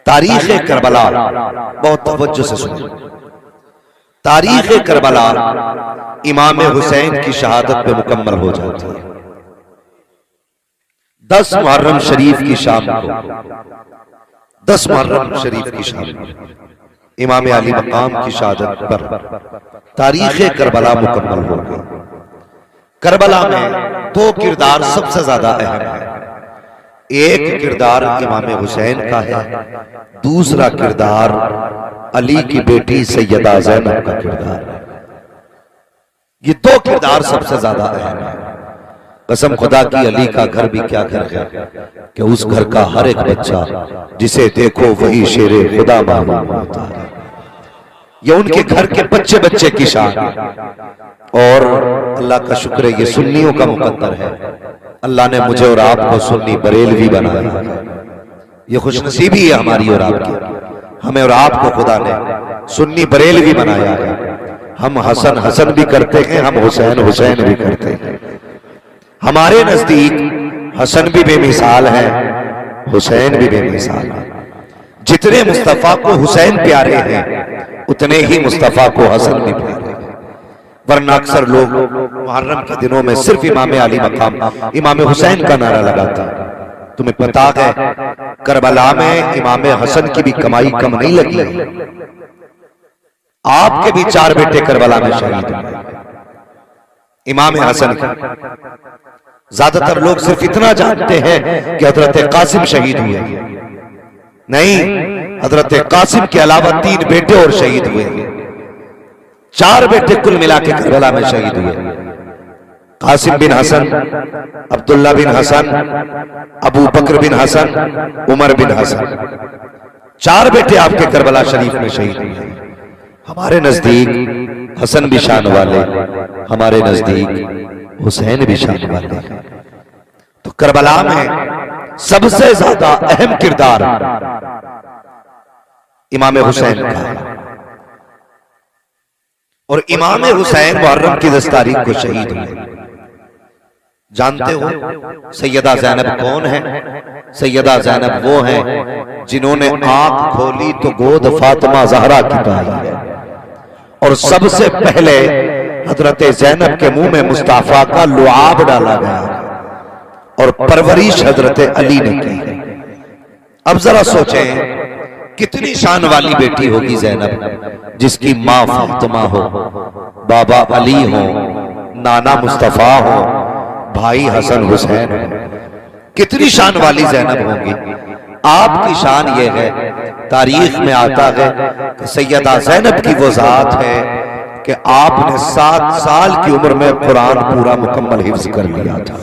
तारीख करबला बहुत तवज्जो से सुनिए। तारीख करबला इमाम हुसैन की शहादत पे मुकम्मल हो जाती है 10 मुहर्रम शरीफ की शाम को। 10 मुहर्रम शरीफ की शाम को इमाम अली मकाम की शहादत पर तारीख करबला मुकम्मल हो गई। करबला में 2 किरदार सबसे ज्यादा अहम है। एक किरदार इमाम हुसैन का है, दूसरा किरदार अली की बेटी सैयदा ज़ैनब का किरदार है। ये 2 किरदार सबसे ज्यादा अहम है। कसम खुदा की अली का घर भी क्या घर है कि उस घर का हर एक बच्चा जिसे देखो वही शेरे खुदा मालूम होता है। ये उनके घर के बच्चे बच्चे की शान है। और अल्लाह का शुक्र है ये सुन्नियों का मुकद्दर है। अल्लाह ने मुझे और आपको सुन्नी बरेलवी बनाया। ये खुशनसीबी है हमारी और आपकी। हमें और आपको खुदा ने सुन्नी बरेलवी बनाया है। हम हसन हसन भी करते हैं, हम हुसैन हुसैन भी करते हैं। हमारे नजदीक हसन भी बेमिसाल है, हुसैन भी बेमिसाल है। जितने मुस्तफा को हुसैन प्यारे हैं उतने ही मुस्तफा को हसन भी प्यारे हैं। वरना अक्सर लोग मुहर्रम के दिनों में सिर्फ इमाम अली मकाम इमाम हुसैन का नारा लगाते हैं। तुम्हें पता है करबला में इमाम हसन की भी कमाई कम नहीं लगी है। आपके भी 4 बेटे करबला में शहीद हुए इमाम हसन के। ज्यादातर लोग सिर्फ इतना जानते हैं कि हजरत कासिम शहीद हुए, नहीं, हजरत कासिम के अलावा 3 बेटे और शहीद हुए। 4 बेटे कुल मिला के करबला में शहीद हुए। कासिम बिन हसन, अब्दुल्ला बिन हसन, अबू बकर बिन हसन, उमर बिन हसन, 4 बेटे आपके करबला शरीफ में शहीद हुए। हमारे नजदीक हसन भी शान वाले, हमारे नजदीक हुसैन भी शान वाले। तो करबला में सबसे ज्यादा अहम किरदार इमाम हुसैन का है। और इमाम हुसैन मुहर्रम की 10 तारीख को शहीद हुए। जानते हो सैयदा ज़ैनब कौन है? सैयदा ज़ैनब वो हैं जिन्होंने आंख खोली तो गोद फातिमा ज़हरा की पाई है। और सबसे पहले हजरत ज़ैनब के मुंह में मुस्तफा का लुआब डाला गया और परवरिश हजरत अली ने की है। अब जरा सोचें कितनी शान वाली बेटी होगी ज़ैनब, जिसकी माँ फातिमा हो, बाबा अली हो, नाना मुस्तफा हो, भाई हसन हुसैन हो। कितनी शान वाली ज़ैनब होगी। आपकी शान ये है, तारीख में आता है कि सैयदा ज़ैनब की वो जात है कि आपने 7 साल की उम्र में कुरान पूरा मुकम्मल हिफ्ज कर लिया था।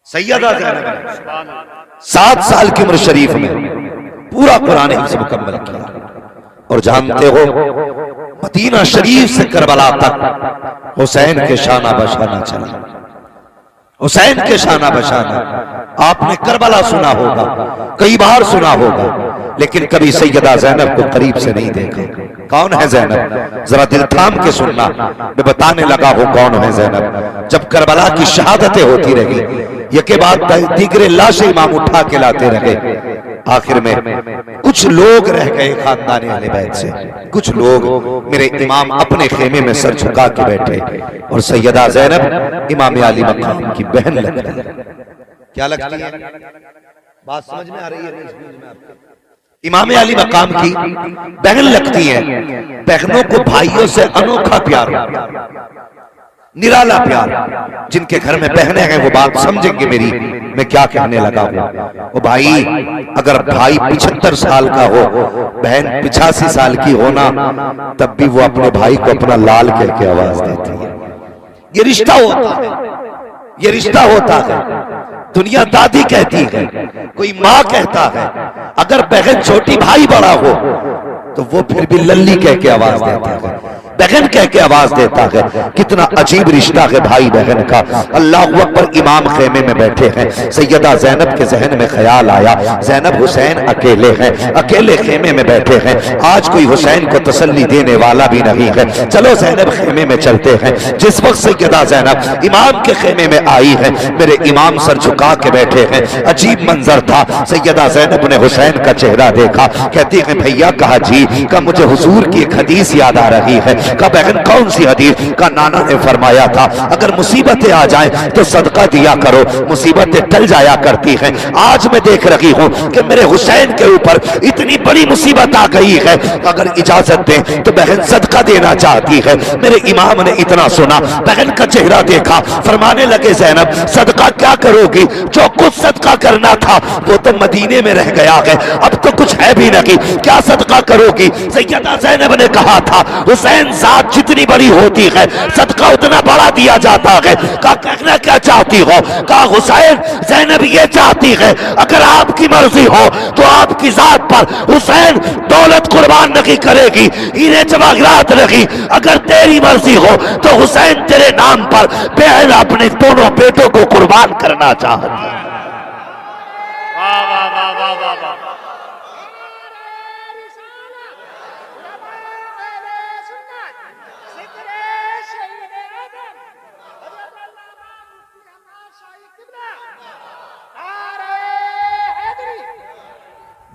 सैयदा ज़ैनब 7 साल की उम्र शरीफ में पूरा कुरान हिफ्ज मुकम्मल किया। और जानते हो मदीना शरीफ से करबला तक हुसैन के शाना बशाना चला। हुसैन के शाना बशाना आपने करबला सुना होगा, कई बार सुना होगा, लेकिन कभी सैयदा ज़ैनब को करीब से नहीं देखा। कौन है ज़ैनब? जरा दिल थाम के सुनना, मैं बताने लगा हूं कौन है ज़ैनब। जब करबला की शहादतें होती रही, यके बाद दीगरे लाशें इमाम उठा के लाते रहे, आखिर में कुछ लोग रह गए खानदान अहले बैत से। कुछ लोग मेरे इमाम अपने खेमे में सर झुका के बैठे और सैयदा ज़ैनब इमाम अली मकाम की बहन लगती है। क्या लगती है? बात समझ में आ रही है? इमाम अली मकाम की बहन लगती है। बहनों को भाइयों से अनोखा प्यार, निराला प्यार। जिनके घर में बहनें हैं वो बात समझेंगे मेरी मैं क्या कहने लगा हूं। वो भाई, अगर भाई 75 साल का हो, बहन 85 साल की हो ना, तब भी वो अपने भाई को अपना लाल कह के आवाज देती है। ये रिश्ता होता है, ये रिश्ता होता है। दुनिया दादी कहती है, कोई माँ कहता है। अगर बहन छोटी भाई बड़ा हो तो वो फिर भी लल्ली कह के आवाज देता है। बहन कह के आवाज देता है। कितना अजीब रिश्ता है भाई बहन का। अल्लाह अकबर। इमाम खेमे में बैठे हैं, सैयदा ज़ैनब के जहन में ख्याल आया, ज़ैनब हुसैन अकेले हैं, अकेले खेमे में बैठे हैं, आज कोई हुसैन को तसल्ली देने वाला भी नहीं है, चलो ज़ैनब खेमे में चलते हैं। जिस वक्त सैयदा ज़ैनब इमाम के खेमे में आई है, मेरे इमाम सर झुका के बैठे हैं। अजीब मंजर था। सैयदा ज़ैनब ने हुसैन का चेहरा देखा, कहती है भैया। कहा जी। का मुझे हुजूर की एक हदीस याद आ रही है। का बहन कौन सी हदीस? का नाना ने फरमाया था अगर मुसीबतें आ जाएं तो सदका दिया करो, मुसीबतें टल जाया करती हैं। आज मैं देख रही हूं कि मेरे हुसैन के ऊपर इतनी बड़ी मुसीबत आ गई है, अगर इजाजत दें तो बहन सदका देना चाहती है। मेरे इमाम ने इतना सुना, बहन का चेहरा देखा, फरमाने लगे ज़ैनब सदका क्या करोगी? जो कुछ सदका करना था वो तो मदीने में रह गया है, अब तो कुछ है भी नहीं, क्या सदका करोगी? सैयदा ज़ैनब ने कहा था हुसैन जात जितनी बड़ी होती है सदका उतना बड़ा दिया जाता है। का कहना क्या चाहती हो? कहा हुसैन ज़ैनब ये चाहती है अगर आपकी मर्जी हो तो आपकी जात पर हुसैन दौलत कुर्बान नहीं करेगी, हीरे जवाहरात नहीं। अगर तेरी मर्जी हो तो हुसैन तेरे नाम पर बहन अपने दोनों बेटों को कुर्बान करना चाहती है।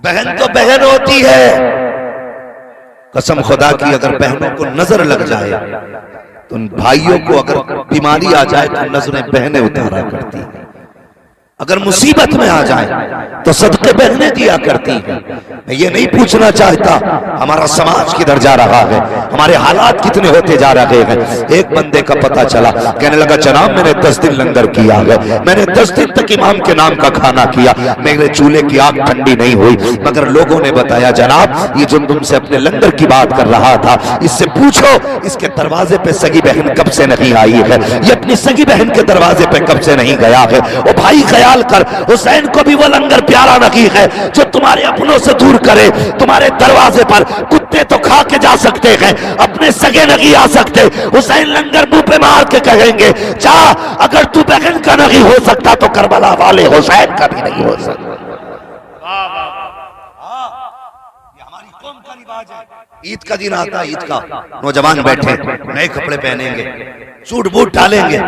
बहन तो बहन होती है। कसम खुदा की अगर बहनों को नजर लग जाए तो भाइयों को अगर बीमारी आ जाए तो नजरें बहनें उतारा करती हैं, अगर मुसीबत में आ जाए तो सदके बहनें दिया करती हैं। मैं ये नहीं पूछना चाहता हमारा समाज किधर जा रहा है, हमारे हालात कितने होते जा रहे हैं। एक बंदे का पता चला, कहने लगा जनाब मैंने 10 दिन लंगर किया है, मैंने 10 दिन तक इमाम के नाम का खाना किया, मेरे चूल्हे की आग ठंडी नहीं हुई। मगर लोगों ने बताया जनाब ये जो तुमसे अपने लंगर की बात कर रहा था इससे पूछो इसके दरवाजे पे सगी बहन कब से नहीं आई है, ये अपनी सगी बहन के दरवाजे पे कब से नहीं गया है। ओ भाई कर हुसैन को भी वो लंगर प्यारा नहीं है जो तुम्हारे अपनों से दूर करे। तुम्हारे दरवाजे पर कुत्ते तो खा के जा सकते हैं, अपने सगे नहीं आ सकते। हुसैन लंगर मुंह पे मार के कहेंगे जा, अगर तू बहन का नहीं हो सकता तो करबला वाले हुसैन का भी नहीं हो सकता। ईद का दिन आता, ईद का नौजवान बैठे नए कपड़े पहनेंगे, सूट बूट डालेंगे,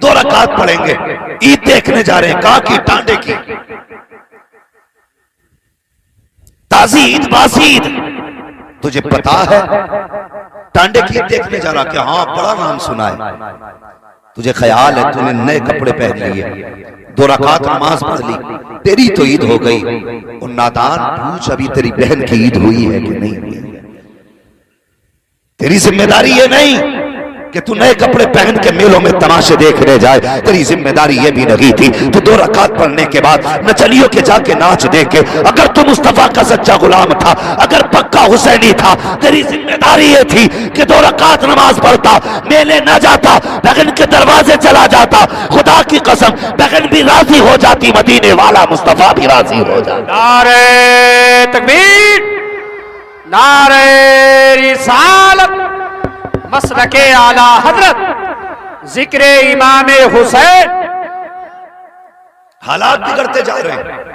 2 रकात पढ़ेंगे, ईद देखने जा रहे हैं। कहा की? टांडे की ताजी ईद, बासी ईद। तुझे पता है टांडे की ईद देखने जा रहा? क्या? हाँ बड़ा नाम सुना है। तुझे ख्याल है तूने नए कपड़े पहन लिए, 2 रकात नमाज पढ़ ली, तेरी तो ईद हो गई। और नादान पूछ अभी तेरी बहन की ईद हुई है कि नहीं हुई है? तेरी जिम्मेदारी ये नहीं कि तू नए कपड़े पहन के मेलों में तमाशे देखने जाए, तेरी जिम्मेदारी ये भी नहीं थी तू 2 रकात पढ़ने के बाद नचलियों के जाके नाच देखे। अगर तू मुस्तफा का सच्चा गुलाम था, अगर पक्का हुसैनी था, तेरी जिम्मेदारी ये थी कि 2 रकात नमाज पढ़ता, मेले न जाता, बहन के दरवाजे चला जाता। खुदा की कसम बहन भी राजी हो जाती, मदीने वाला मुस्तफा भी राजी हो जाता। नारे तकबीर, नारे रिसालत, मसलके आला हजरत, जिक्र इमाम हुसैन। हालात बिगड़ते जा रहे हैं,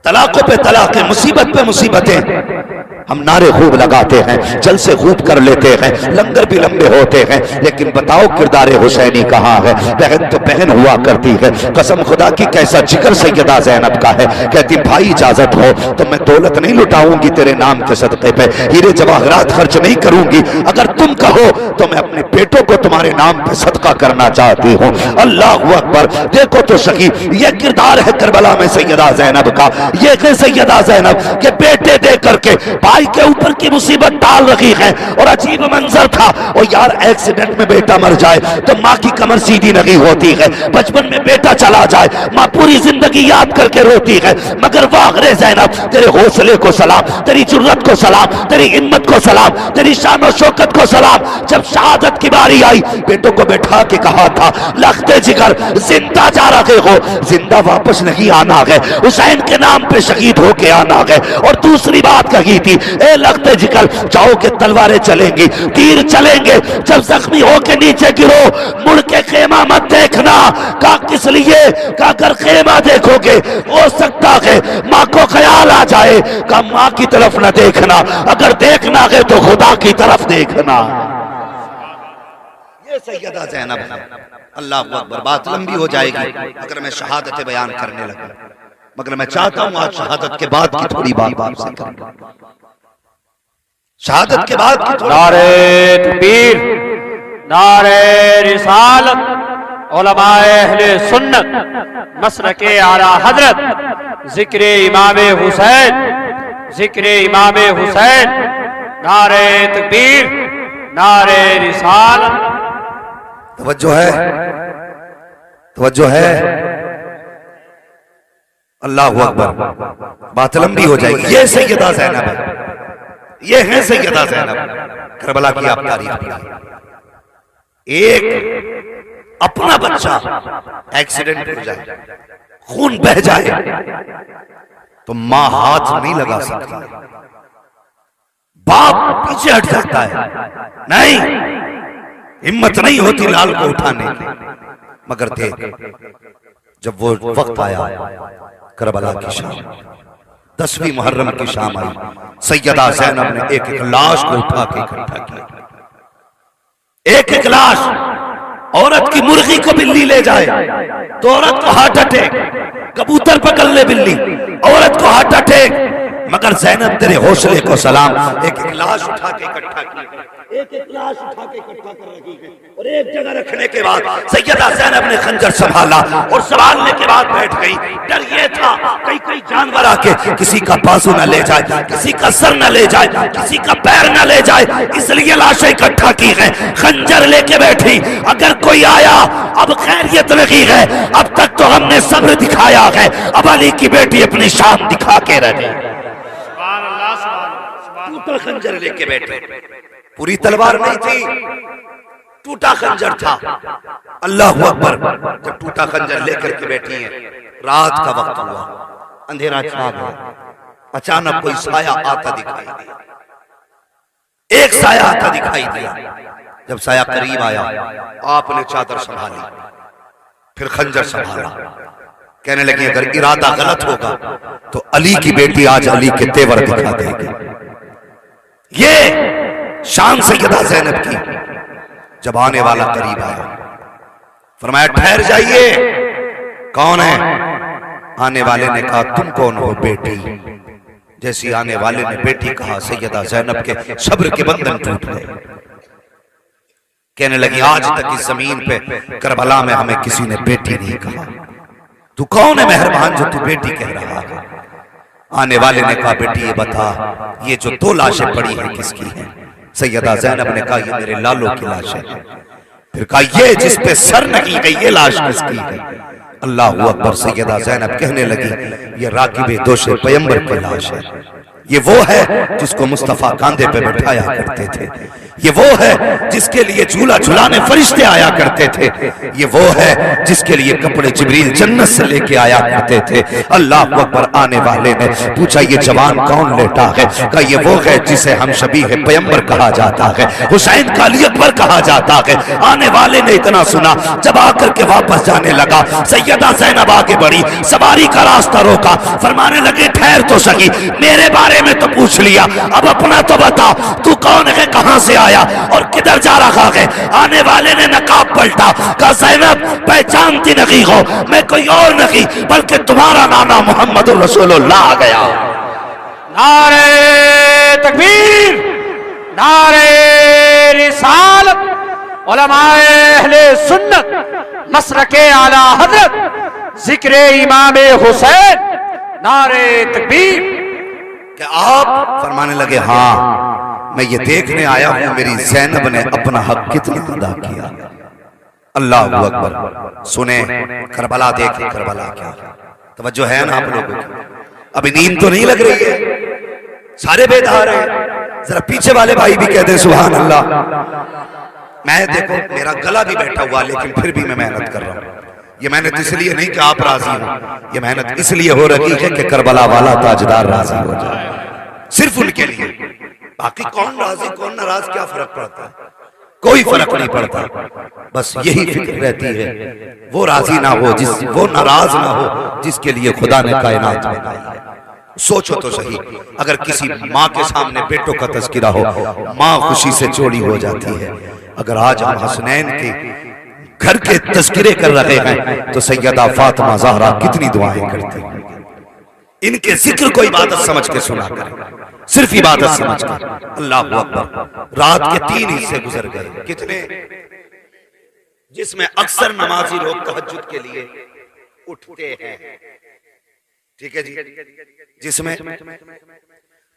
तलाकों पे तलाकें, मुसीबत पे मुसीबतें। हम नारे खूब लगाते हैं, जलसे खूब कर लेते हैं, लंगर भी लंबे होते हैं, लेकिन बताओ किरदार हुसैनी कहाँ है? बहन तो बहन हुआ करती है। कसम खुदा की कैसा जिक्र सैयदा ज़ैनब का है। कहती भाई इजाजत हो तो मैं दौलत नहीं लुटाऊंगी तेरे नाम के सदक़े पे, हीरे जवाहरात खर्च नहीं करूंगी, अगर तुम कहो तो मैं अपने बेटों को तुम्हारे नाम पे सदका करना चाहती हूँ। अल्लाह अकबर। देखो तो सही ये किरदार है करबला में सैयदा ज़ैनब का। ये है सैयदा ज़ैनब के बेटे दे करके भाई के ऊपर की मुसीबत डाल रही है। और अजीब मंजर था, और यार एक्सीडेंट में बेटा मर जाए तो माँ की कमर सीधी नहीं होती है, बचपन में बेटा चला जाए माँ पूरी जिंदगी याद करके रोती है। मगर वाह रे ज़ैनब, तेरे हौसले को सलाम, तेरी जुर्रत को सलाम, तेरी हिम्मत को सलाम, तेरी शान और शौकत को सलाम। जब शहादत की बारी आई बेटों को बैठा के कहा था लख्ते जिगर जिंदा जा रहे हो, जिंदा वापस नहीं आना है, हुसैन के नाम मैदान पे शहीद होके आना है। और दूसरी बात कही थी, ए लगते जिगर जाओ के तलवारें चलेंगी, तीर चलेंगे, जब जख्मी होके नीचे गिरो मुड़ के खेमा मत देखना। का किस लिए? का अगर खेमा देखोगे हो सकता है माँ को ख्याल आ जाए, का माँ की तरफ न देखना, अगर देखना है तो खुदा की तरफ देखना। ये सैयदा ज़ैनब है। अल्लाह अकबर। बात लंबी हो जाएगी अगर मैं शहादत बयान करने लगा, मगर मैं चाहता हूं आज शहादत के बाद की थोड़ी बात आपसे करूं। शहादत के बाद की थोड़ी नारे तकबीर, नारे रिसालत, उलमाए अहले सुन्नत, मसलके आला हजरत, जिक्र इमाम हुसैन, जिक्र इमाम हुसैन, नारे तकबीर, नारे रिसालत। तवज्जो है, तवज्जो है। अल्लाहु अकबर। बात लंबी हो जाएगी। ये सैयदा ज़ैनब है, ये है सैयदा ज़ैनब। करबला की आप तारीख पढ़िए। एक अपना बच्चा एक्सीडेंट हो जाए, खून बह जाए, तो मां हाथ नहीं लगा सकती, बाप पीछे हट जाता है, नहीं हिम्मत नहीं होती लाल को उठाने की। मगर देख, जब वो वक्त आया, करबला की शाम, 10वीं मुहर्रम की शाम आई, सैयदा ज़ैनब ने एक एक लाश को उठा के इकट्ठा किया। एक एक लाश। औरत की मुर्गी को बिल्ली ले जाए तो औरत को हार्ट अटैक, कबूतर पकड़ ले बिल्ली, औरत को हार्ट अटैक, मगर ज़ैनब तेरे हौसले को सलाम। एक एक लाश उठा के इकट्ठा की, एक एक लाश उठा के इकट्ठा कर रखी है, और एक जगह रखने के बाद सैयदा ज़ैनब ने खंजर संभाला, और संभालने के बाद बैठ गई। डर ये था कई कई जानवर आके किसी का बाजू न ले जाए, किसी का सर न ले जाए, किसी का पैर न ले जाए, इसलिए लाशें इकट्ठा की है। खंजर लेके बैठी, अगर कोई आया अब खैरियत नहीं है, अब तक तो हमने सब्र दिखाया है, अब अली की बेटी अपनी शान दिखा के रहे। टूटा खंजर लेके बैठे, पूरी तलवार नहीं थी, टूटा खंजर था। अल्लाहु अकबर। जब टूटा खंजर लेकर के बैठी है, रात का वक्त हुआ, अंधेरा छा गया, अचानक कोई साया आता दिखाई दिया, एक साया आता दिखाई दिया। जब साया करीब आया, आपने चादर संभाली, फिर खंजर संभाला, कहने लगी अगर इरादा गलत होगा तो अली की बेटी आज अली के तेवर दिखा देगी। ये शान सैयदा ज़ैनब की। जब आने वाला करीब आया, फरमाया ठहर जाइए। कौन है? आने वाले ने कहा तुम कौन हो बेटी? जैसी आने वाले ने बेटी कहा, सैयदा ज़ैनब के सब्र के बंधन टूट गए। कहने लगी आज तक इस जमीन पे करबला में हमें किसी ने बेटी नहीं कहा, तू कौन है मेहरबान जो तू बेटी कह रहा है? आने वाले ने कहा बेटी ये बता, ये जो 2 लाशें पड़ी हैं किसकी हैं? सैयदा ज़ैनब ने कहा ये मेरे लालो की लाश है। फिर कहा ये जिस पे सर नहीं है ये लाश किसकी है? अल्लाहु अकबर। सैयदा ज़ैनब कहने लगी ये राकिबे दोशे पैगंबर की लाश है, ये वो है जिसको मुस्तफा कांधे पे बैठाया करते थे, ये वो है जिसके लिए झूला झुलाने फरिश्ते आया करते थे, ये वो है जिसके लिए कपड़े जिब्रील जन्नत से लेके आया करते थे। अल्लाह अकबर। आने वाले ने पूछा ये जवान कौन लेटा है? कहा ये वो है जिसे हम शबीह पैगंबर कहा जाता है, हुसैन का अली अकबर कहा जाता है। आने वाले ने इतना सुना, जब आकर के वापस जाने लगा, सैयदा ज़ैनब आगे बढ़ी, सवारी का रास्ता रोका, फरमाने लगे ठहर तो सही, मेरे बारे में तो पूछ लिया, अब अपना तो बता, तू कौन है, कहां से आया और किधर जा रहा है? आने वाले ने नकाब पलटा, कहा ज़ैनब पहचानती नहीं हो, मैं कोई और नहीं बल्कि तुम्हारा नाना मोहम्मद रसूलुल्लाह आ गया। नारे तकबीर, नारे रिसालत, उलमाए अहले सुन्नत, मसलके आला हजरत, जिक्र इमाम हुसैन, नारे तकबीर। कि आप फरमाने लगे हाँ मैं ये देखने आया हूं मेरी ज़ैनब ने अपना हक कितना अदा किया। अल्लाहु अकबर। सुने करबला, देखें करबला क्या। तवज्जो है ना आप लोगों की? अभी नींद तो नहीं लग रही है, सारे बेदार हैं। जरा पीछे वाले भाई भी कहते सुभान अल्लाह। मैं देखो मेरा गला भी बैठा हुआ लेकिन फिर भी मैं मेहनत कर रहा हूं। ये मेहनत इसलिए नहीं कि आप राजी हो, ये मेहनत इसलिए हो रही है कि करबला वाला ताजदार राजी हो जाए, सिर्फ उनके लिए। बाकी कौन राजी कौन नाराज क्या फर्क पड़ता है? कोई फर्क नहीं पड़ता। बस यही फिक्र रहती है वो राजी ना हो, वो नाराज ना हो जिसके लिए खुदा ने कायनात बनाई है। सोचो तो सही, अगर किसी माँ के सामने बेटों का तज़किरा हो, माँ खुशी से चौड़ी हो जाती है। अगर आज हम हसनैन के घर के तज़किरे कर रहे हैं तो सैयदा फातिमा ज़हरा कितनी दुआएं करती हैं। इनके जिक्र को इबादत समझ के सुना करें, सिर्फ इबादत समझ कर। अल्लाह अकबर। रात के 3 हिस्से गुजर गए, कितने? जिसमें अक्सर नमाजी लोग तहज्जुद के लिए उठते हैं, ठीक है जी, जिसमें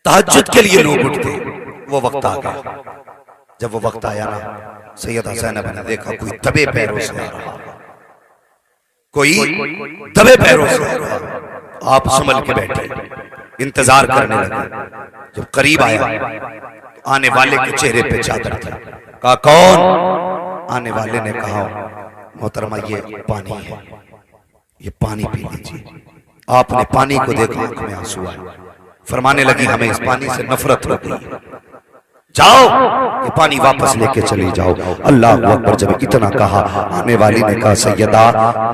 तहज्जुद के लिए लोग उठते, वो वक्त आ गया। जब वो वक्त आया ना, सैयदा ज़ैनब ने देखा कोई दबे पैरों से आ रहा, कोई दबे पैरों से आ रहा। आप संभल के बैठे, इंतजार करने लगे। जब करीब आया, आने वाले के चेहरे पे चादर थी। कहा कौन? आने वाले ने कहा मोहतरमा ये पानी है, ये पानी पी लीजिए। आपने पानी को देखा, आंख में आंसू आए। फरमाने लगी हमें इस पानी से नफरत हो गई, जाओ ये पानी वापस लेके चले जाओ। अल्लाह अकबर। जब इतना कहा, आने वाली ने कहा सैयदा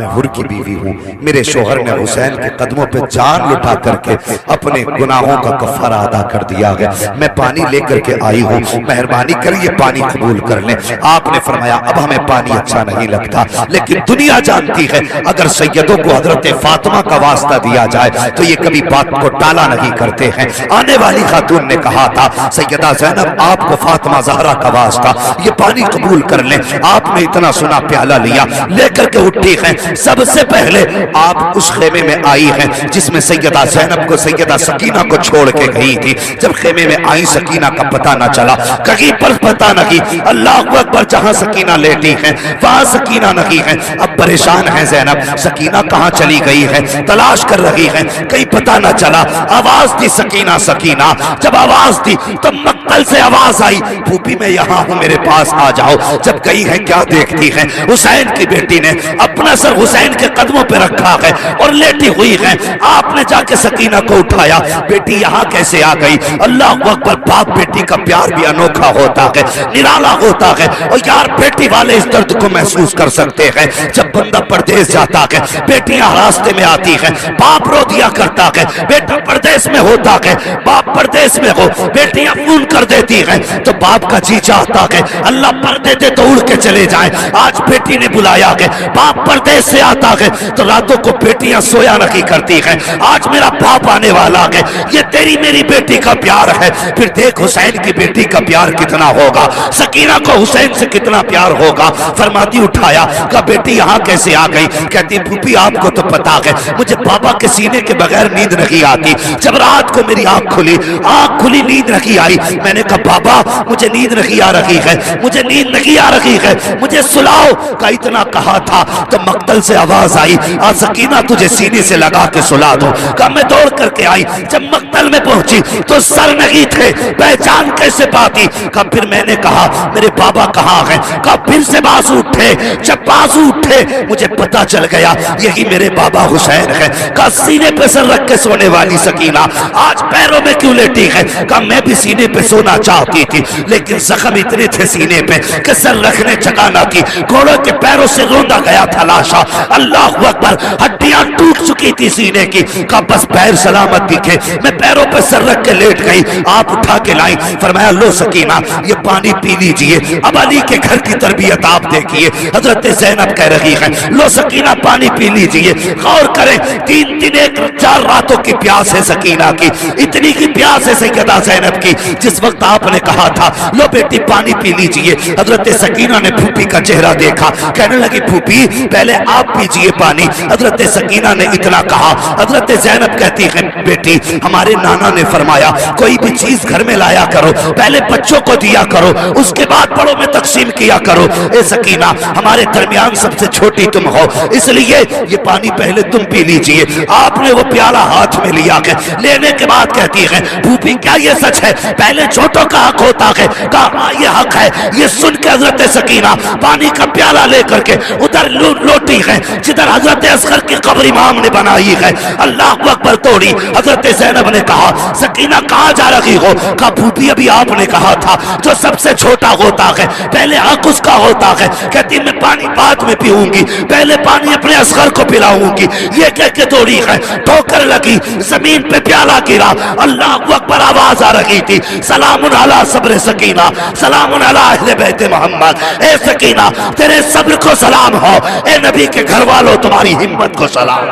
मैं हुर की बीवी हूँ, मेरे शोहर ने हुसैन के कदमों पे जान लुटा करके अपने गुनाहों का कफारा अदा कर दिया है। मैं पानी लेकर के आई हूँ, मेहरबानी करिए पानी कबूल कर लें। आपने फरमाया अब हमें पानी अच्छा नहीं लगता, लेकिन दुनिया जानती है अगर सैयदों को हजरत फातिमा का वास्ता दिया जाए तो ये कभी बात को टाला नहीं करते हैं। आने वाली खातून ने कहा था सैयदा ज़ैनब आपको फातिमा ज़हरा का वास्ता, ये पानी कबूल कर लें। आपने इतना सुना प्याला लिया, लेकर के उठी हैं। सबसे पहले आप उस खेमे में आई हैं जिसमें सैयदा ज़ैनब को सैयदा सकीना को छोड़ के गई थी। जब खेमे में आई सकीना का पता न चला, कहीं पर पता नहीं। अल्लाह अकबर। जहां सकीना लेटी है वहां सकीना नहीं है। अब परेशान है ज़ैनब, सकीना कहां चली गई है, तलाश कर रही है, कहीं पता न चला। आवाज दी सकीना सकीना। जब आवाज दी तो मक्तल से आवाज आई, फूफी मैं यहाँ हूँ, मेरे पास आ जाओ। जब गई है क्या देखती है, हुसैन की बेटी ने अपना सर हुसैन के कदमों पे रखा है और लेटी हुई है। आपने जाके सकीना को उठाया, बेटी यहाँ कैसे आ गई? अल्लाह अकबर। बाप बेटी का प्यार भी अनोखा होता है, निराला होता है। और यार बेटी वाले इस दर्द को महसूस कर सकते हैं। जब बंदा परदेश जाता है, बेटियां रास्ते में आती है, बाप रो दिया करता है। बेटा परदेश में होता है, बाप परदेश में हो, बेटियां फोन कर देती है तो बाप का जी चाहता है अल्लाह पर्दे दे तो उड़ के चले जाए। आज बेटी ने बुलाया है, बाप परदेश से आता है तो रातों को बेटियां सोया नहीं करती हैं। आज मेरा बाप आने वाला है, ये तेरी मेरी बेटी का प्यार है। फिर देख हुसैन की बेटी का प्यार कितना होगा, सकीना को हुसैन से कितना प्यार होगा। फरमाती उठाया, कहा बेटी यहाँ कैसे आ गई? कहती फूफी आपको तो पता है मुझे बाबा के सीने के बगैर नींद नहीं आती। जब रात को मेरी आंख खुली नींद नहीं आई। मैंने कहा बाबा मुझे नींद नहीं आ रही है, मुझे नींद नहीं आ रही है, मुझे सुलाओ। का इतना कहा था तो मक्तल से आवाज आई, आ सकीना तुझे सीने से लगा के सुला दो। का मैं दौड़ करके आई, जब मक्तल में पहुंची तो सर नहीं थे, पहचान कैसे पाती? का फिर मैंने कहा मेरे बाबा कहाँ हैं? का फिर से बाजू उठे। जब बाजू उठे मुझे पता चल गया यही मेरे बाबा हुसैन है। का सीने पे सर रख के सोने वाली सकीना आज पैरों में क्यों लेटी है? का मैं भी सीने पे सोना चाहती थी, लेकिन जख्म इतने थे सीने पे कि सर रखने जगह न थी। घोड़ों के पैरों से रोंदा गया था लाशा। अल्लाह अकबर। हड्डियां टूट चुकी थी सीने की। का बस पैर सलामत दिखे, मैं पैरों पे सर रख के लेट गई। आप उठा के लाई, फरमाया लो सकीना ये पानी पी लीजिए। अब अली के घर की तरबियत आप देखिए, हजरत ज़ैनब कह रही है लो सकीना पानी पी लीजिए। गौर करें 3 दिन 4 रातों की प्यास है सकीना की, इतनी की प्यास है सैयदा ज़ैनब की। जिस वक्त आपने कहा था लो बेटी पानी पी लीजिए, हजरत सकीना ने फूफी का चेहरा देखा, कहने लगी फूफी पहले आप पीजिए पानी। हजरत सकीना ने इतना कहा, हजरत ज़ैनब कहती है बेटी हमारे नाना ने फरमाया कोई भी चीज घर में लाया करो पहले बच्चों को दिया करो, उसके बाद बड़ों में तकसीम किया करो। ए सकीना हमारे दरमियान सबसे छोटी तुम हो, इसलिए ये पानी पहले तुम पी लीजिए। आपने वो प्याला हाथ में लिया, लेने के बाद कहती है फूफी क्या ये सच है पहले छोटों का हक होता है। कहा ये हक है। ये सुन के हजरत सकीना पानी का प्याला लेकर के उधर लौटी है जिधर हजरत असगर की कब्र इमाम ने बनाई है। अल्लाह अकबर तोड़ी। हजरत ज़ैनब ने कहा सकीना कहाँ जा रही हो? कहा भूपी अभी आपने कहा था जो सबसे छोटा होता है पहले हक उसका होता है। कहती मैं पानी बाद में पीऊंगी, पहले पानी अपने असगर को पिलाऊंगी। ये कह के दौड़ी है, ठोकर लगी, जमीन पे प्याला गिरा। अल्लाह अकबर आवाज आ रही थी सलामुन अला सब्र सकीना, सलामुन अला अहले बैत मोहम्मद। ए सकीना तेरे सब्र को सलाम हो, ए नबी के घर वालों तुम्हारी हिम्मत को सलाम।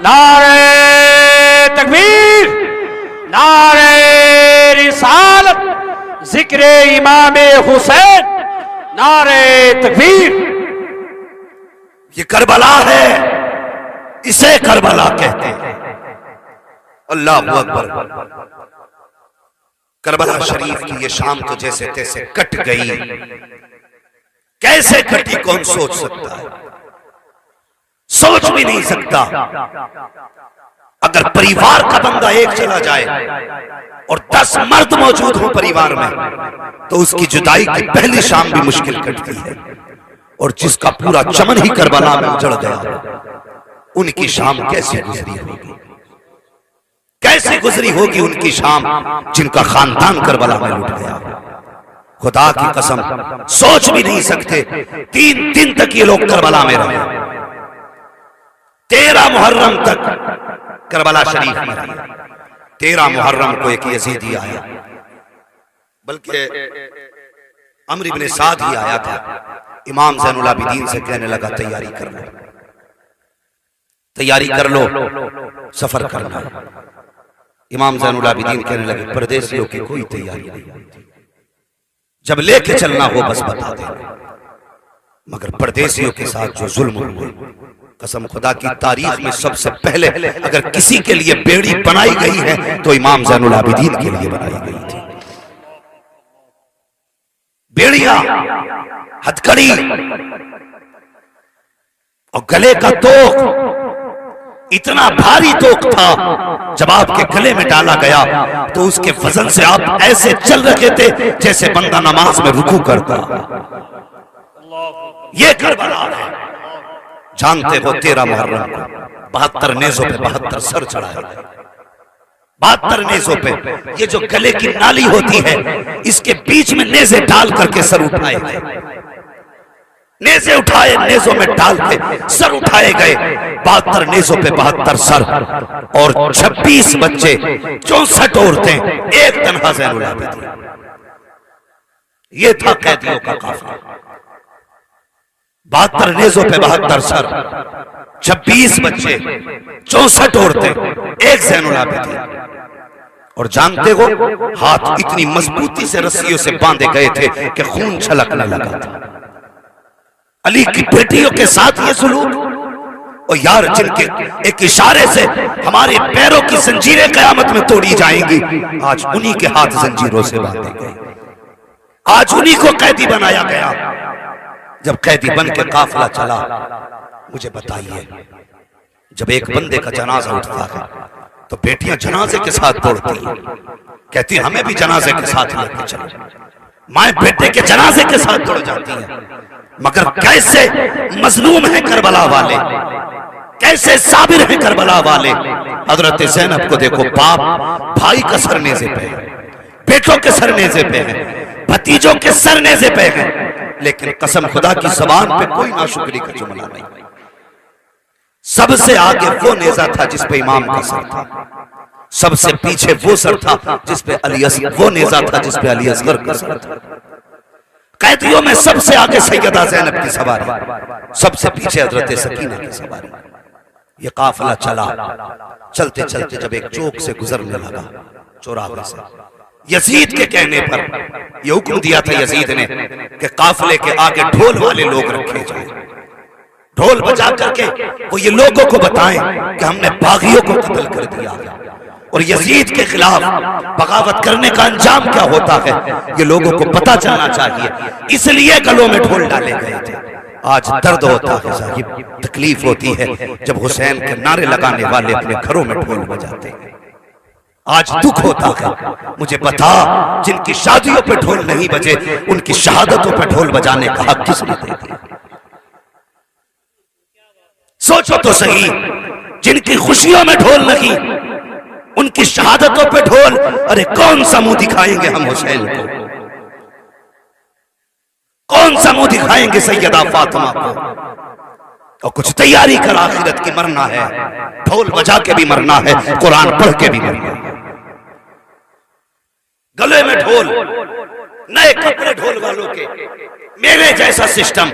नारे तकबीर, नारे रिसालत, जिक्र इमाम हुसैन, नारे तकबीर। ये करबला है, इसे करबला कहते हैं। अल्लाह अकबर। करबला शरीफ की ये शाम तो जैसे तैसे कट गई। कैसे कटी कौन सोच सकता है? सोच भी नहीं सकता। अगर परिवार का बंदा एक चला जाए और 10 मर्द मौजूद हो परिवार में तो उसकी जुदाई की पहली शाम भी मुश्किल कटती है। और जिसका पूरा चमन ही करबला में उजड़ गया, उनकी शाम कैसे गुजरी होगी? कैसे गुजरी होगी उनकी शाम जिनका खानदान करबला में लुट गया? खुदा की कसम सोच भी नहीं सकते। 3 दिन तक ये लोग करबला में रहे। 13 मुहर्रम तक करबला शरीफ में रहे। 13 मुहर्रम को एक यजीदी आया, बल्कि अम्र इब्न साद ही आया था। इमाम ज़ैनुल आबिदीन से कहने लगा तैयारी कर लो, तैयारी कर लो, सफर करना। इमाम ज़ैनुल आबिदीन कहने लगे परदेसियों की कोई तैयारी नहीं, जब लेके चलना हो बस बता देना। मगर परदेसियों के साथ जो जुल्म हुए, कसम खुदा की तारीख में सबसे पहले अगर किसी के लिए बेड़ी बनाई गई है तो इमाम ज़ैनुल आबिदीन के लिए बनाई गई थी। बेड़ियां, हथकड़ी और गले का तोक इतना भारी तोक था, जब आपके गले में डाला गया तो उसके वजन से आप ऐसे चल रहे थे जैसे बंदा नमाज में रुकू करता। ये करबला है। जानते हो 13 मुहर्रम को 72 नेज़ों पे 72 सर चढ़ाए गए। 72 नेज़ों पे ये जो गले की नाली होती है इसके बीच में नेज़े डाल करके सर उठाए गए। नेज़े उठाए, नेज़ों में डाल के सर उठाए गए। 72 नेज़ों पे 72 सर और 26 बच्चे, 64 औरतें, एक तन्हा ज़ैनुल आबिदीन। ये था कैदियों का काफिला। 72 नेज़ों पे 72 सर, 26 बच्चे, 64 औरतें, एक ज़ैनुल आबिदीन। और जानते हो हाथ इतनी मजबूती से रस्सियों से बांधे गए थे कि खून छलकने लगा था। अली की बेटियों के साथ ये सुलूक, और यार जिनके एक इशारे से हमारे पैरों की जंजीरें कयामत में तोड़ी जाएंगी, आज उन्हीं के हाथ जंजीरों से बांधे गए, आज उन्हीं को कैदी बनाया गया। जब कैदी बन के काफिला चला, मुझे बताइए जब एक बंदे का जनाजा उठता है तो बेटियां जनाजे के साथ दौड़ती हैं, कहती हमें भी जनाजे के साथ लेके चलो। माए बेटे के जनाजे के साथ दौड़ जाती हैं। मगर कैसे मजलूम है करबला वाले, कैसे साबिर है करबला वाले। हजरत ज़ैनब को देखो, बाप भाई का सर नेज़े पे है, बेटों के सर नेज़े पे है, भतीजों के सर नेज़े पे है, लेकिन कसम खुदा की ज़बान पे कोई नाशुक्री का जुमला नहीं। सबसे आगे वो नेज़ा था जिस पे इमाम का सर था, सबसे पीछे वो सर था जिस पे अली असगर, वो नेज़ा था जिस पे अली असगर का सर था। कैदियों में सबसे आगे सैयदा ज़ैनब की सवारी, सबसे पीछे हजरत सकीना की सवारी। ये काफिला चला, चलते चलते जब एक चौक से गुजरने लगा, चौराहे से, यजीद के कहने पर यह हुक्म दिया था यजीद ने कि काफिले के आगे ढोल वाले लोग रखे जाएं, ढोल बजा करके वो ये लोगों को बताएं कि हमने बागियों को कत्ल कर दिया और यजीद के खिलाफ बगावत करने का अंजाम क्या होता है ये लोगों को पता चलना चाहिए, इसलिए गलों में ढोल डाले गए थे। आज दर्द होता है साहिब, तकलीफ होती है जब हुसैन के नारे लगाने वाले अपने घरों में ढोल बजाते हैं। आज दुख होता है। मुझे बता, जिनकी शादियों पे ढोल नहीं बजे उनकी शहादतों पे ढोल बजाने का हक किसने दे दिया? सोचो तो सही, जिनकी खुशियों में ढोल नहीं उनकी शहादतों पे ढोल। अरे कौन सा मुंह दिखाएंगे हम हुसैन को? कौन सा मुंह दिखाएंगे सैयदा फातिमा को? और कुछ तैयारी कर, आखिरत की मरना है, ढोल बजा के भी मरना है, कुरान पढ़ के भी मरना है। गले में ढोल, नए कपड़े ढोल वालों के, मेरे जैसा सिस्टम।